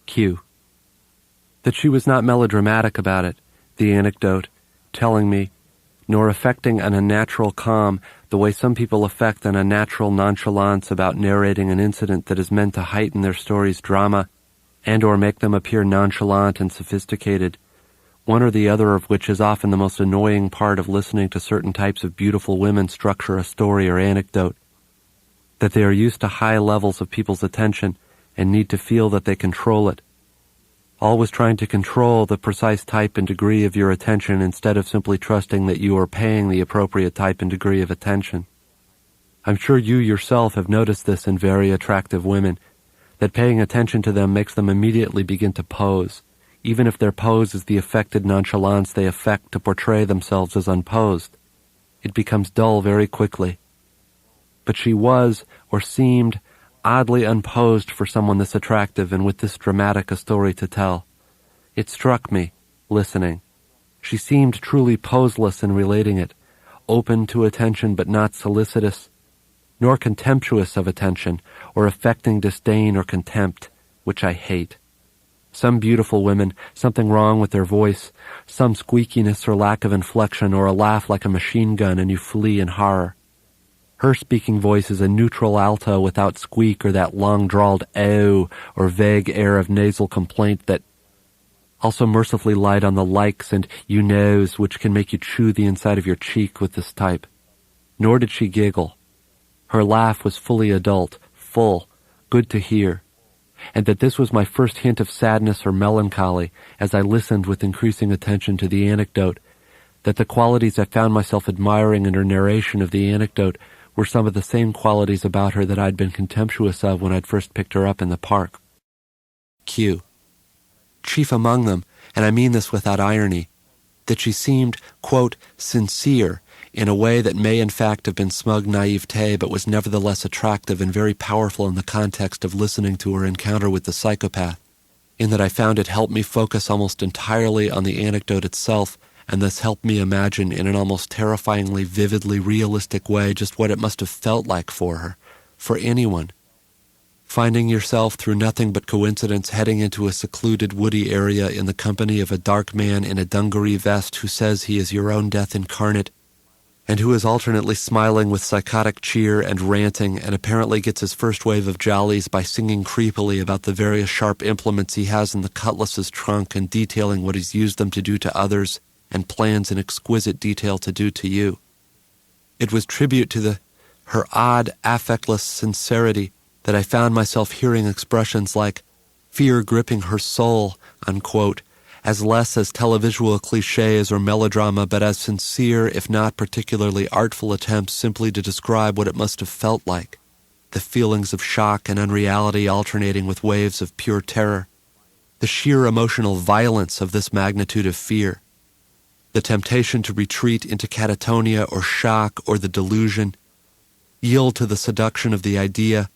Q. That she was not melodramatic about it, the anecdote, telling me, nor affecting an unnatural calm the way some people affect an unnatural nonchalance about narrating an incident that is meant to heighten their story's drama and or make them appear nonchalant and sophisticated, one or the other of which is often the most annoying part of listening to certain types of beautiful women structure a story or anecdote. That they are used to high levels of people's attention and need to feel that they control it, always trying to control the precise type and degree of your attention instead of simply trusting that you are paying the appropriate type and degree of attention. I'm sure you yourself have noticed this in very attractive women, that paying attention to them makes them immediately begin to pose, even if their pose is the affected nonchalance they affect to portray themselves as unposed. It becomes dull very quickly. But she was, or seemed, oddly unposed for someone this attractive and with this dramatic a story to tell. It struck me, listening. She seemed truly poseless in relating it, open to attention but not solicitous, nor contemptuous of attention, or affecting disdain or contempt, which I hate. Some beautiful women, something wrong with their voice, some squeakiness or lack of inflection, or a laugh like a machine gun and you flee in horror. Her speaking voice is a neutral alto without squeak or that long-drawled "oh" or vague air of nasal complaint that also mercifully light on the likes and you knows which can make you chew the inside of your cheek with this type. Nor did she giggle. Her laugh was fully adult, full, good to hear, and that this was my first hint of sadness or melancholy as I listened with increasing attention to the anecdote, that the qualities I found myself admiring in her narration of the anecdote were some of the same qualities about her that I'd been contemptuous of when I'd first picked her up in the park. Q. Chief among them, and I mean this without irony, that she seemed, quote, sincere, in a way that may in fact have been smug naivete but was nevertheless attractive and very powerful in the context of listening to her encounter with the psychopath, in that I found it helped me focus almost entirely on the anecdote itself, and thus helped me imagine in an almost terrifyingly vividly realistic way just what it must have felt like for her, for anyone. Finding yourself through nothing but coincidence heading into a secluded woody area in the company of a dark man in a dungaree vest who says he is your own death incarnate, and who is alternately smiling with psychotic cheer and ranting and apparently gets his first wave of jollies by singing creepily about the various sharp implements he has in the cutlass's trunk and detailing what he's used them to do to others, and plans in exquisite detail to do to you. It was tribute to her odd, affectless sincerity that I found myself hearing expressions like fear gripping her soul, unquote, as less as televisual cliches or melodrama, but as sincere, if not particularly artful attempts simply to describe what it must have felt like, the feelings of shock and unreality alternating with waves of pure terror, the sheer emotional violence of this magnitude of fear, the temptation to retreat into catatonia or shock or the delusion, yield to the seduction of the idea,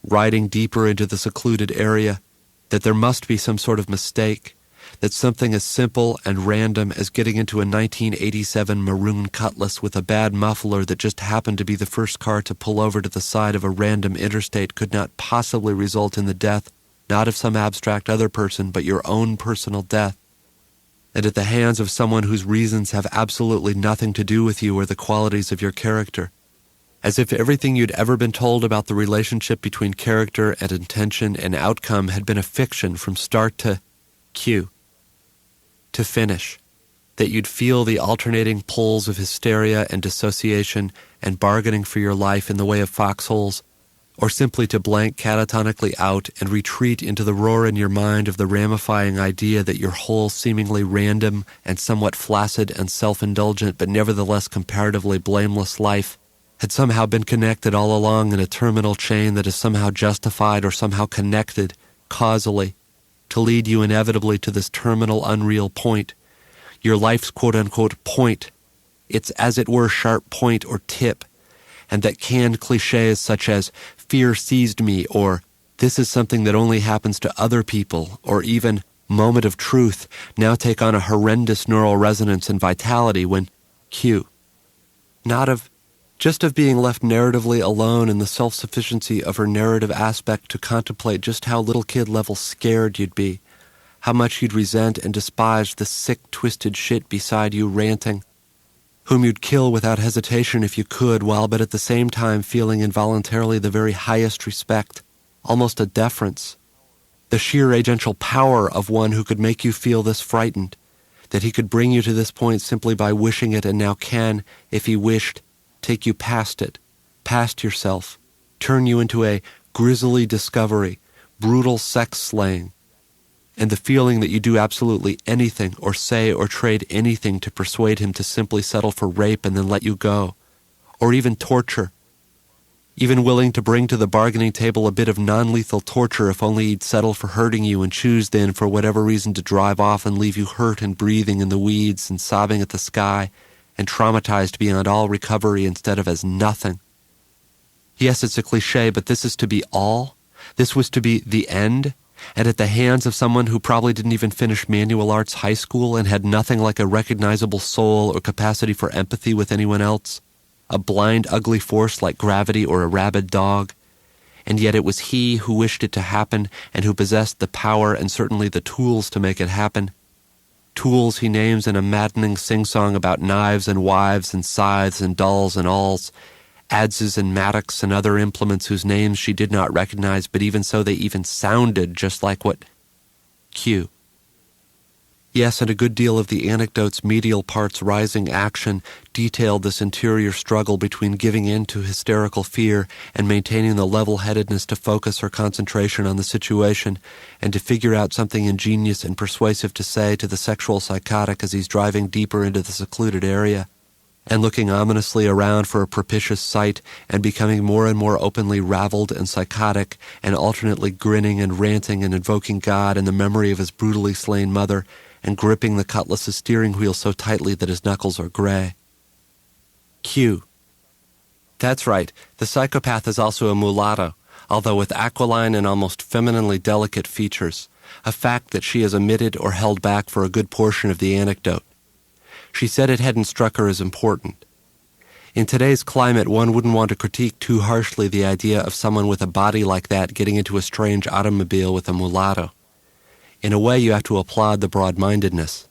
riding deeper into the secluded area, that there must be some sort of mistake, that something as simple and random as getting into a 1987 maroon Cutlass with a bad muffler that just happened to be the first car to pull over to the side of a random interstate could not possibly result in the death, not of some abstract other person, but your own personal death, and at the hands of someone whose reasons have absolutely nothing to do with you or the qualities of your character, as if everything you'd ever been told about the relationship between character and intention and outcome had been a fiction from start to Q, to finish, that you'd feel the alternating pulls of hysteria and dissociation and bargaining for your life in the way of foxholes, or simply to blank catatonically out and retreat into the roar in your mind of the ramifying idea that your whole seemingly random and somewhat flaccid and self-indulgent but nevertheless comparatively blameless life had somehow been connected all along in a terminal chain that is somehow justified or somehow connected, causally, to lead you inevitably to this terminal unreal point, your life's quote-unquote point, its as it were sharp point or tip, and that canned cliches such as fear seized me or this is something that only happens to other people or even moment of truth now take on a horrendous neural resonance and vitality when Q, not of Just of being left narratively alone in the self-sufficiency of her narrative aspect to contemplate just how little kid-level scared you'd be, how much you'd resent and despise the sick, twisted shit beside you ranting, whom you'd kill without hesitation if you could, while but at the same time feeling involuntarily the very highest respect, almost a deference, the sheer agential power of one who could make you feel this frightened, that he could bring you to this point simply by wishing it and now can, if he wished, take you past it, past yourself, turn you into a grisly discovery, brutal sex slaying, and the feeling that you do absolutely anything or say or trade anything to persuade him to simply settle for rape and then let you go, or even torture, even willing to bring to the bargaining table a bit of non-lethal torture if only he'd settle for hurting you and choose then for whatever reason to drive off and leave you hurt and breathing in the weeds and sobbing at the sky and traumatized beyond all recovery instead of as nothing. Yes, it's a cliché, but this is to be all? This was to be the end? And at the hands of someone who probably didn't even finish manual arts high school and had nothing like a recognizable soul or capacity for empathy with anyone else? A blind, ugly force like gravity or a rabid dog? And yet it was he who wished it to happen and who possessed the power and certainly the tools to make it happen. Tools he names in a maddening sing-song about knives and wives and scythes and dolls and awls, adzes and mattocks and other implements whose names she did not recognize, but even so they even sounded just like what... Q. Yes, and a good deal of the anecdote's medial part's rising action detailed this interior struggle between giving in to hysterical fear and maintaining the level-headedness to focus her concentration on the situation and to figure out something ingenious and persuasive to say to the sexual psychotic as he's driving deeper into the secluded area and looking ominously around for a propitious sight and becoming more and more openly raveled and psychotic and alternately grinning and ranting and invoking God and the memory of his brutally slain mother and gripping the cutlass's steering wheel so tightly that his knuckles are gray. Q. That's right, the psychopath is also a mulatto, although with aquiline and almost femininely delicate features, a fact that she has omitted or held back for a good portion of the anecdote. She said it hadn't struck her as important. In today's climate, one wouldn't want to critique too harshly the idea of someone with a body like that getting into a strange automobile with a mulatto. In a way, you have to applaud the broad-mindedness.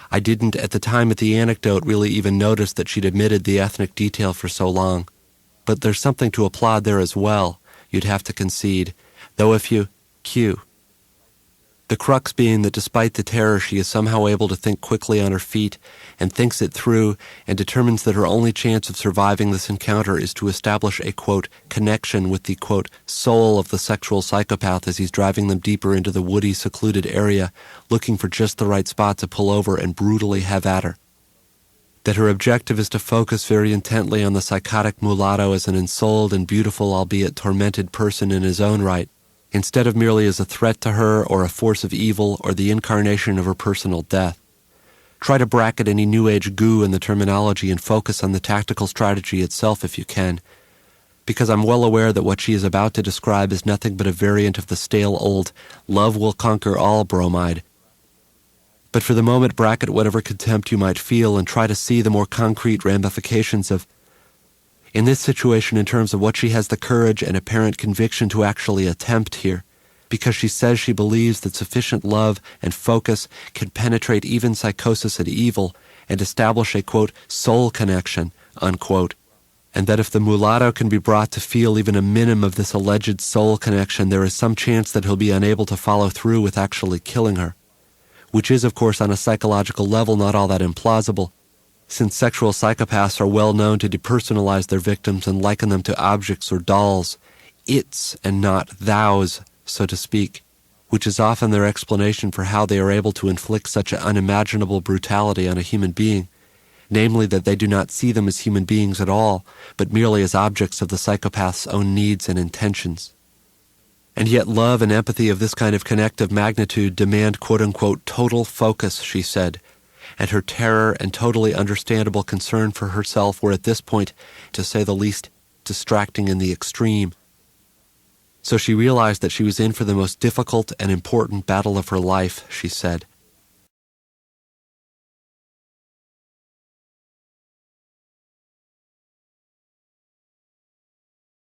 I didn't, at the time of the anecdote, really even notice that she'd omitted the ethnic detail for so long. But there's something to applaud there as well, you'd have to concede, though if you... Q. The crux being that despite the terror, she is somehow able to think quickly on her feet and thinks it through and determines that her only chance of surviving this encounter is to establish a, quote, connection with the, quote, soul of the sexual psychopath as he's driving them deeper into the woody, secluded area, looking for just the right spot to pull over and brutally have at her. That her objective is to focus very intently on the psychotic mulatto as an ensouled and beautiful, albeit tormented person in his own right, instead of merely as a threat to her or a force of evil or the incarnation of her personal death. Try to bracket any New Age goo in the terminology and focus on the tactical strategy itself if you can, because I'm well aware that what she is about to describe is nothing but a variant of the stale old love will conquer all bromide. But for the moment, bracket whatever contempt you might feel and try to see the more concrete ramifications of in this situation in terms of what she has the courage and apparent conviction to actually attempt here, because she says she believes that sufficient love and focus can penetrate even psychosis and evil and establish a, quote, soul connection, unquote, and that if the mulatto can be brought to feel even a minimum of this alleged soul connection, there is some chance that he'll be unable to follow through with actually killing her, which is, of course, on a psychological level not all that implausible, since sexual psychopaths are well known to depersonalize their victims and liken them to objects or dolls, its and not thous, so to speak, which is often their explanation for how they are able to inflict such unimaginable brutality on a human being, namely that they do not see them as human beings at all, but merely as objects of the psychopath's own needs and intentions. And yet love and empathy of this kind of connective magnitude demand quote-unquote total focus, she said, and her terror and totally understandable concern for herself were at this point, to say the least, distracting in the extreme. So she realized that she was in for the most difficult and important battle of her life, she said.